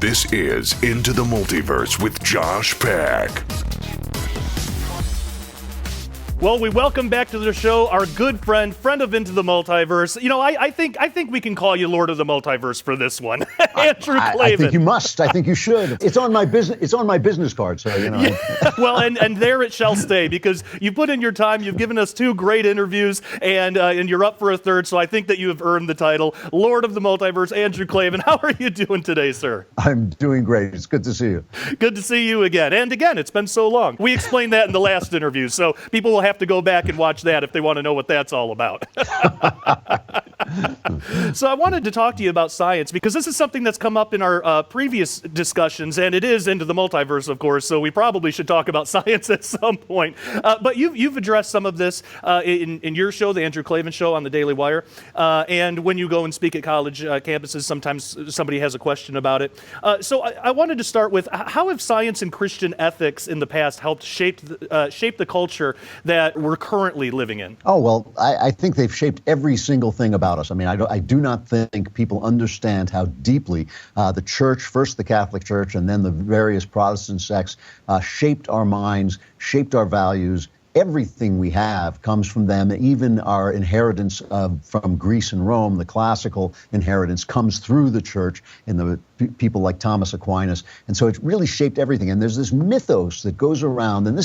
This is Into the Multiverse with Josh Peck. Well, we welcome back to the show our good friend of Into the Multiverse. You know, I think we can call you Lord of the Multiverse for this one, Andrew Klavan. I think you must. I think you should. It's on my business. It's on my business card. So you know. Yeah. Well, and there it shall stay because you put in your time. You've given us 2 great interviews, and you're up for a 3rd. So I think that you have earned the title Lord of the Multiverse, Andrew Klavan. How are you doing today, sir? I'm doing great. It's good to see you. Good to see you again. And again, it's been so long. We explained that in the last interview, so people will have to go back and watch that if they want to know what that's all about. So I wanted to talk to you about science because this is something that's come up in our previous discussions, and it is Into the Multiverse, of course, so we probably should talk about science at some point. But you've addressed some of this in your show, the Andrew Klavan Show on the Daily Wire, and when you go and speak at college campuses, sometimes somebody has a question about it. So I wanted to start with, how have science and Christian ethics in the past helped shape the culture that we're currently living in? Oh, well, I think they've shaped every single thing about us. I mean, I do not think people understand how deeply the church, first the Catholic Church and then the various Protestant sects, shaped our minds, shaped our values. Everything we have comes from them. Even our inheritance from Greece and Rome, the classical inheritance, comes through the church in the people like Thomas Aquinas. And so it really shaped everything. And there's this mythos that goes around, and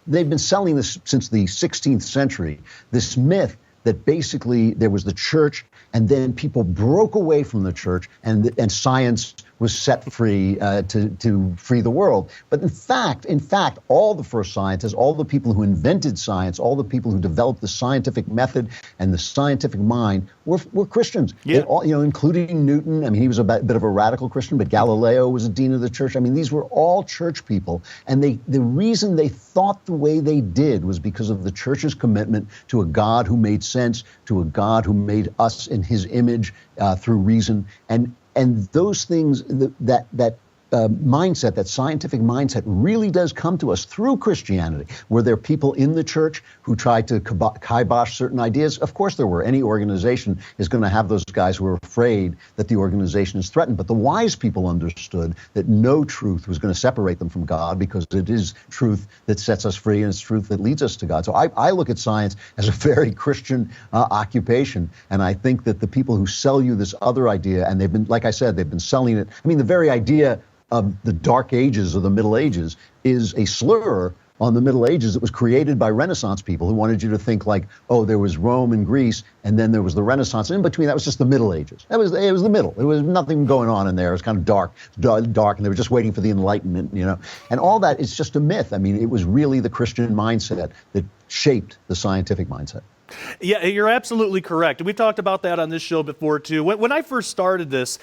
they've been selling this since the 16th century, this myth that basically there was the church and then people broke away from the church and science was set free to free the world. But in fact, all the first scientists, all the people who invented science, all the people who developed the scientific method and the scientific mind were Christians. Yeah. All, including Newton. I mean, he was a bit of a radical Christian, but Galileo was a dean of the church. I mean, these were all church people. And the reason they thought the way they did was because of the church's commitment to a God who made sense, to a God who made us in his image through reason. And those things, that mindset, that scientific mindset really does come to us through Christianity. Were there people in the church who tried to kibosh certain ideas? Of course there were. Any organization is going to have those guys who are afraid that the organization is threatened. But the wise people understood that no truth was going to separate them from God because it is truth that sets us free and it's truth that leads us to God. So I look at science as a very Christian occupation. And I think that the people who sell you this other idea, and they've been, like I said, they've been selling it. I mean, the very idea of the Dark Ages or the Middle Ages is a slur on the Middle Ages that was created by Renaissance people who wanted you to think like, oh, there was Rome and Greece, and then there was the Renaissance. And in between, that was just the Middle Ages. It was the middle. There was nothing going on in there. It was kind of dark, and they were just waiting for the Enlightenment, And all that is just a myth. I mean, it was really the Christian mindset that shaped the scientific mindset. Yeah, you're absolutely correct. We've talked about that on this show before too. When I first started this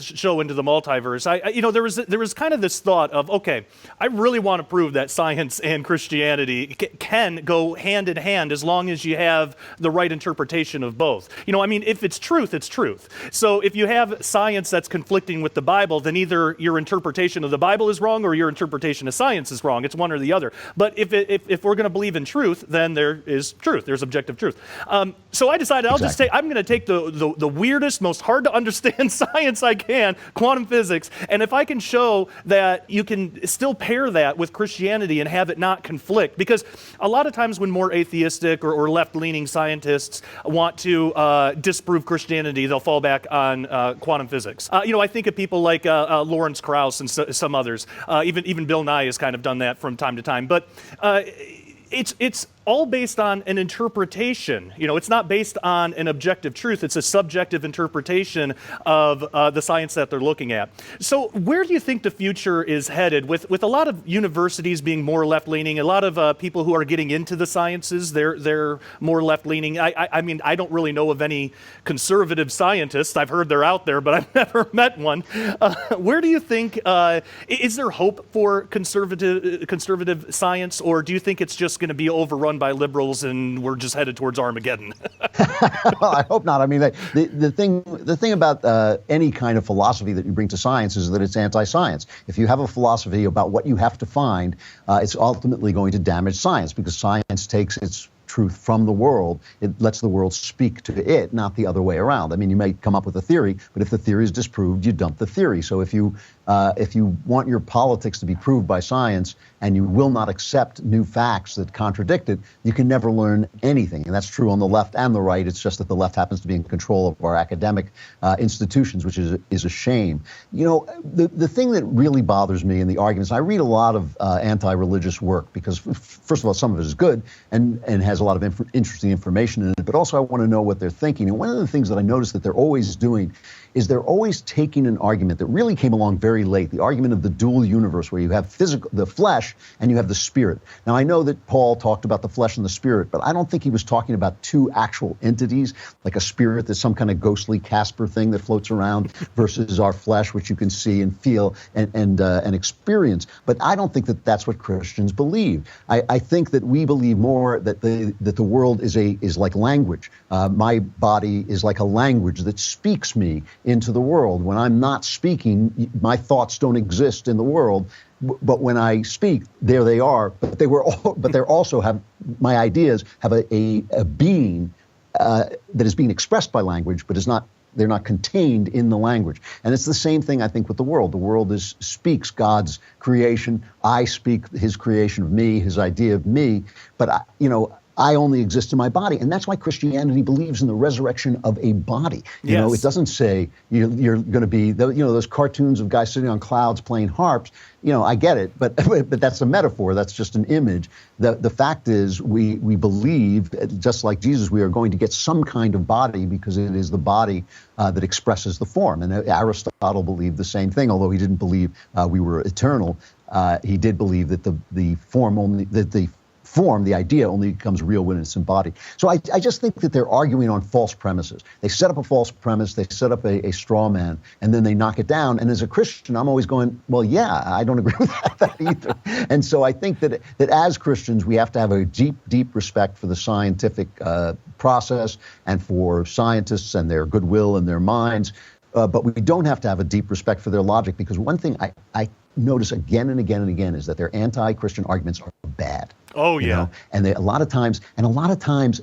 show Into the Multiverse, there was kind of this thought of, okay, I really want to prove that science and Christianity can go hand in hand as long as you have the right interpretation of both. If it's truth, it's truth. So if you have science that's conflicting with the Bible, then either your interpretation of the Bible is wrong or your interpretation of science is wrong. It's one or the other. But if we're going to believe in truth, then there is truth. There's objective truth. So I decided I'm going to take the weirdest, most hard to understand science I can, quantum physics, and if I can show that you can still pair that with Christianity and have it not conflict, because a lot of times when more atheistic or left-leaning scientists want to disprove Christianity, they'll fall back on quantum physics. I think of people like Lawrence Krauss and some others. Even Bill Nye has kind of done that from time to time. But it's all based on an interpretation. It's not based on an objective truth. It's a subjective interpretation of the science that they're looking at. So where do you think the future is headed with a lot of universities being more left-leaning, a lot of people who are getting into the sciences, they're more left-leaning? I mean, I don't really know of any conservative scientists. I've heard they're out there, but I've never met one. Where do you think, is there hope for conservative science, or do you think it's just going to be overrun by liberals and we're just headed towards Armageddon? Well, I hope not. I mean, the thing about any kind of philosophy that you bring to science is that it's anti-science. If you have a philosophy about what you have to find, it's ultimately going to damage science because science takes its truth from the world. It lets the world speak to it, not the other way around. I mean, you may come up with a theory, but if the theory is disproved, you dump the theory. So if you want your politics to be proved by science and you will not accept new facts that contradict it, you can never learn anything. And that's true on the left and the right. It's just that the left happens to be in control of our academic institutions, which is a shame. You know, the thing that really bothers me in the arguments, I read a lot of anti-religious work because, first of all, some of it is good and has a lot of interesting information in it, but also I want to know what they're thinking. And one of the things that I notice that they're always doing is they're always taking an argument that really came along very late, the argument of the dual universe, where you have the flesh and you have the spirit. Now, I know that Paul talked about the flesh and the spirit, but I don't think he was talking about two actual entities, like a spirit that's some kind of ghostly Casper thing that floats around versus our flesh, which you can see and feel and experience. But I don't think that that's what Christians believe. I think that we believe more that the world is like language. My body is like a language that speaks me into the world. When I'm not speaking, my thoughts don't exist in the world. But when I speak, there they are. But they're also have my ideas have a being that is being expressed by language, but they're not contained in the language. And it's the same thing, I think, with the world. The world speaks God's creation. I speak his creation of me, his idea of me. But I only exist in my body. And that's why Christianity believes in the resurrection of a body. You know, it doesn't say you're going to be, those cartoons of guys sitting on clouds playing harps. I get it, but that's a metaphor. That's just an image. The fact is we believe, just like Jesus, we are going to get some kind of body because it is the body that expresses the form. And Aristotle believed the same thing, although he didn't believe we were eternal. He did believe that the idea only becomes real when it's embodied. So I just think that they're arguing on false premises. They set up a false premise, they set up a straw man, and then they knock it down. And as a Christian, I'm always going, well, yeah, I don't agree with that either. And so I think that as Christians, we have to have a deep, deep respect for the scientific process and for scientists and their goodwill and their minds. But we don't have to have a deep respect for their logic, because one thing I notice again and again and again is that their anti-Christian arguments are bad. Oh, yeah. And a lot of times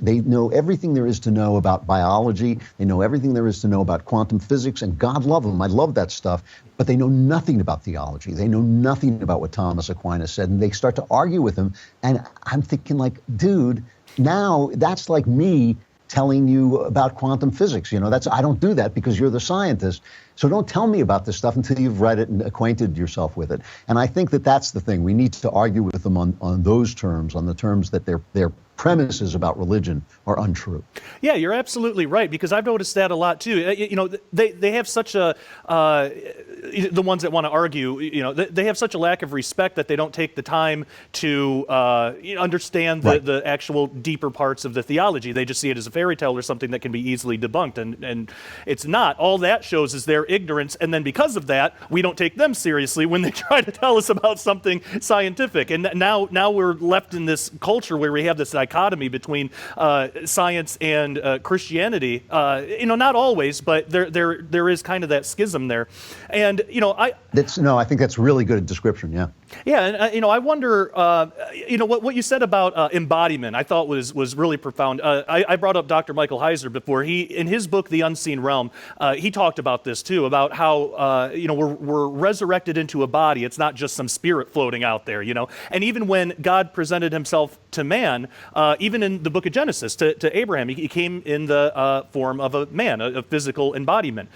they know everything there is to know about biology. They know everything there is to know about quantum physics, and God love them. I love that stuff. But they know nothing about theology. They know nothing about what Thomas Aquinas said. And they start to argue with him. And I'm thinking, like, dude, now that's like me telling you about quantum physics. I don't do that because you're the scientist. So don't tell me about this stuff until you've read it and acquainted yourself with it. And I think that that's the thing. We need to argue with them on those terms, on the terms that their premises about religion are untrue. Yeah, you're absolutely right, because I've noticed that a lot too. They have such a the ones that want to argue, they have such a lack of respect that they don't take the time to understand the actual deeper parts of the theology. They just see it as a fairy tale or something that can be easily debunked, and it's not. All that shows is their ignorance, and then because of that, we don't take them seriously when they try to tell us about something scientific. And now we're left in this culture where we have this dichotomy between science and Christianity. Not always, but there is kind of that schism there. And I think that's really good description. Yeah. Yeah, and I wonder, what you said about embodiment, I thought was really profound. I brought up Dr. Michael Heiser before. He, in his book, The Unseen Realm, he talked about this too, about how we're resurrected into a body. It's not just some spirit floating out there, And even when God presented himself to man, even in the book of Genesis, to Abraham, he came in the form of a man, a physical embodiment.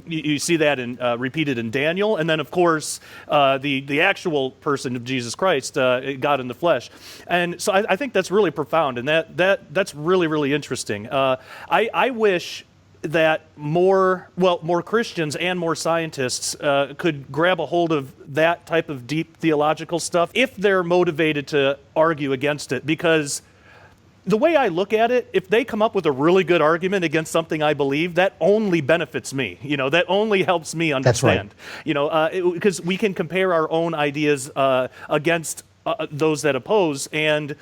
You see that repeated in Daniel, and then of course the actual person of Jesus Christ, God in the flesh. And so I think that's really profound, and that's really, really interesting. I wish that more Christians and more scientists could grab a hold of that type of deep theological stuff if they're motivated to argue against it, because the way I look at it, if they come up with a really good argument against something I believe, that only benefits me. That only helps me understand. That's right. Because we can compare our own ideas against those that oppose, and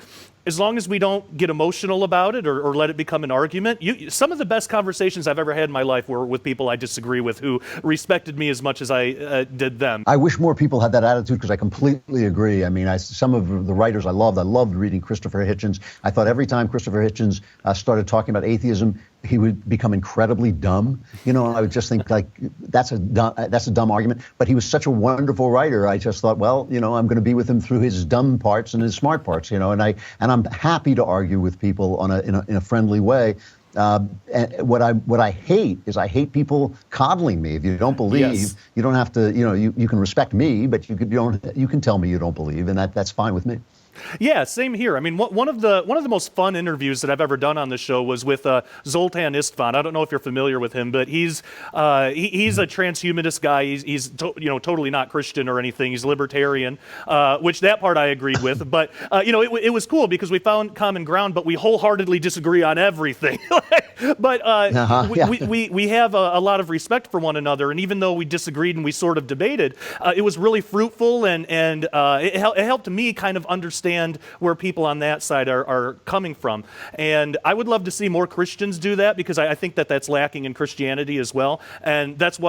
as long as we don't get emotional about it or let it become an argument. Some of the best conversations I've ever had in my life were with people I disagree with who respected me as much as I did them. I wish more people had that attitude because I completely agree. I mean, some of the writers I loved reading Christopher Hitchens. I thought every time Christopher Hitchens started talking about atheism, he would become incredibly dumb. You know, I would just think like that's a dumb argument. But he was such a wonderful writer. I just thought, well, you know, I'm going to be with him through his dumb parts and his smart parts. You know, and I'm happy to argue with people in a friendly way. And what I hate is I hate people coddling me. If you don't believe, you don't have to. You know, you can respect me, but you can tell me you don't believe, and that's fine with me. Yeah, same here. I mean, one of the most fun interviews that I've ever done on this show was with Zoltan Istvan. I don't know if you're familiar with him, but he's a transhumanist guy. He's totally not Christian or anything. He's libertarian, which that part I agreed with. But it was cool because we found common ground, but we wholeheartedly disagree on everything. But we have a lot of respect for one another, and even though we disagreed and we sort of debated, it was really fruitful, and it helped me kind of understand where people on that side are coming from. And I would love to see more Christians do that because I think that's lacking in Christianity as well. And that's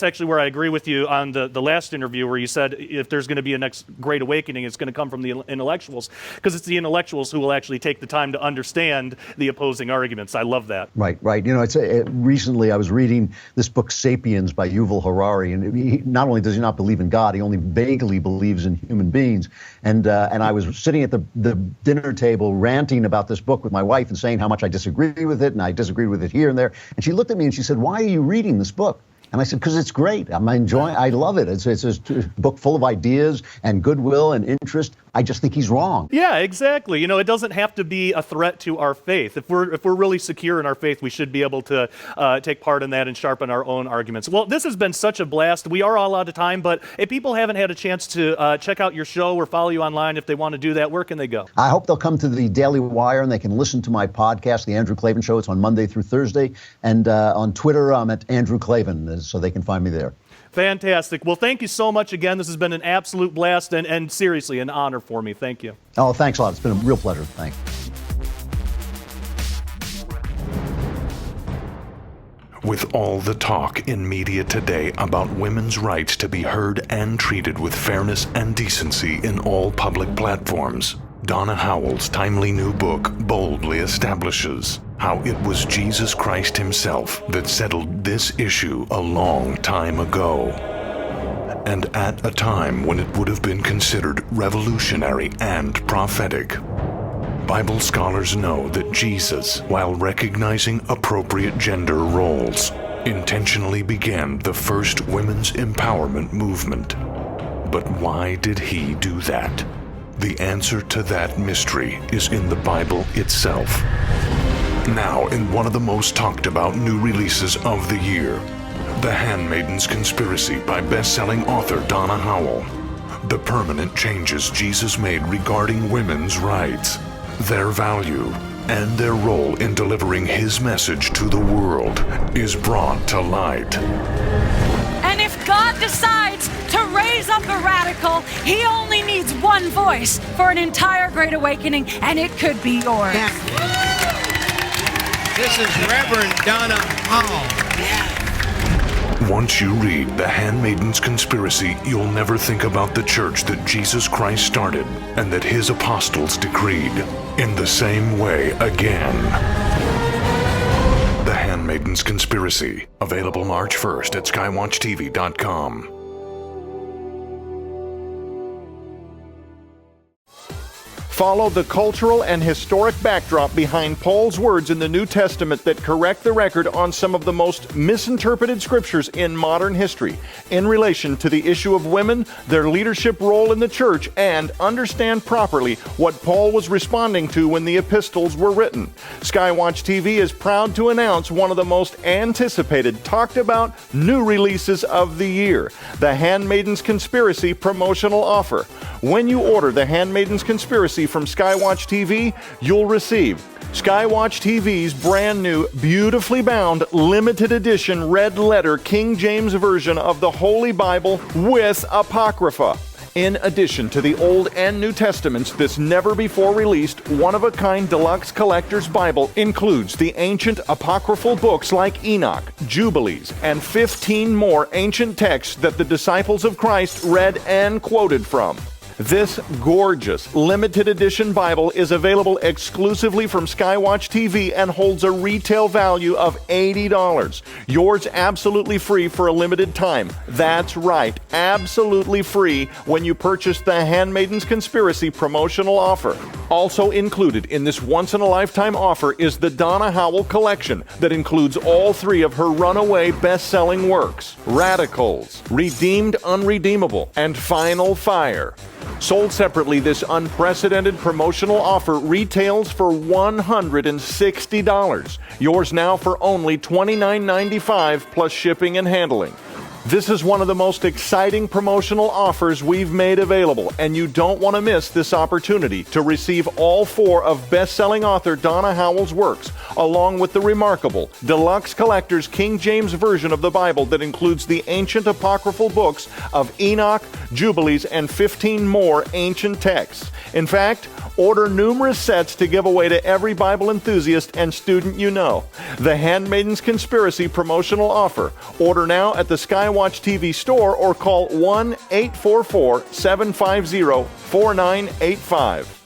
actually where I agree with you on the last interview where you said if there's going to be a next great awakening, it's going to come from the intellectuals, because it's the intellectuals who will actually take the time to understand the opposing arguments. I love that. Right. You know, recently I was reading this book, Sapiens, by Yuval Harari, and he not only does he not believe in God, he only vaguely believes in human beings. And I was sitting at the dinner table ranting about this book with my wife and saying how much I disagree with it, and I disagree with it here and there. And she looked at me and she said, "Why are you reading this book?" And I said, because it's great. I love it. It's a book full of ideas and goodwill and interest. I just think he's wrong. Yeah, exactly. You know, it doesn't have to be a threat to our faith. If we're really secure in our faith, we should be able to take part in that and sharpen our own arguments. Well, this has been such a blast. We are all out of time, but if people haven't had a chance to check out your show or follow you online, if they want to do that, where can they go? I hope they'll come to the Daily Wire and they can listen to my podcast, The Andrew Klavan Show. It's on Monday through Thursday. And on Twitter, I'm at Andrew Klavan, so they can find me there. Fantastic. Well, thank you so much again. This has been an absolute blast and seriously an honor for me. Thank you. Oh, thanks a lot. It's been a real pleasure. Thanks. With all the talk in media today about women's rights to be heard and treated with fairness and decency in all public platforms, Donna Howell's timely new book boldly establishes how it was Jesus Christ himself that settled this issue a long time ago, and at a time when it would have been considered revolutionary and prophetic. Bible scholars know that Jesus, while recognizing appropriate gender roles, intentionally began the first women's empowerment movement. But why did he do that? The answer to that mystery is in the Bible itself. Now, in one of the most talked about new releases of the year, The Handmaid's Conspiracy by best-selling author Donna Howell. The permanent changes Jesus made regarding women's rights, their value, and their role in delivering his message to the world is brought to light. And if God decides to raise up a radical, he only needs one voice for an entire Great Awakening, and it could be yours. This is Reverend Donna Hall. Once you read The Handmaid's Conspiracy, you'll never think about the church that Jesus Christ started and that his apostles decreed in the same way again. The Handmaid's Conspiracy, available March 1st at skywatchtv.com. Follow the cultural and historic backdrop behind Paul's words in the New Testament that correct the record on some of the most misinterpreted scriptures in modern history in relation to the issue of women, their leadership role in the church, and understand properly what Paul was responding to when the epistles were written. Skywatch TV is proud to announce one of the most anticipated, talked about new releases of the year, The Handmaid's Conspiracy promotional offer. When you order The Handmaid's Conspiracy from Skywatch TV, you'll receive Skywatch TV's brand new, beautifully bound, limited edition red letter King James Version of the Holy Bible with Apocrypha, In addition to the Old and New Testaments, this never-before-released, one-of-a-kind deluxe collector's Bible includes the ancient apocryphal books like Enoch, Jubilees, and 15 more ancient texts that the disciples of Christ read and quoted from. This gorgeous, limited edition Bible is available exclusively from Skywatch TV and holds a retail value of $80. Yours absolutely free for a limited time. That's right, absolutely free when you purchase the Handmaiden's Conspiracy promotional offer. Also included in this once-in-a-lifetime offer is the Donna Howell collection that includes all three of her runaway best-selling works, Radicals, Redeemed Unredeemable, and Final Fire. Sold separately, this unprecedented promotional offer retails for $160. Yours now for only $29.95 plus shipping and handling. This is one of the most exciting promotional offers we've made available, and you don't want to miss this opportunity to receive all four of best-selling author Donna Howell's works, along with the remarkable deluxe collector's King James Version of the Bible that includes the ancient apocryphal books of Enoch, Jubilees, and 15 more ancient texts. In fact, order numerous sets to give away to every Bible enthusiast and student you know. The Handmaiden's Conspiracy promotional offer. Order now at the Skywatch TV store or call 1-844-750-4985.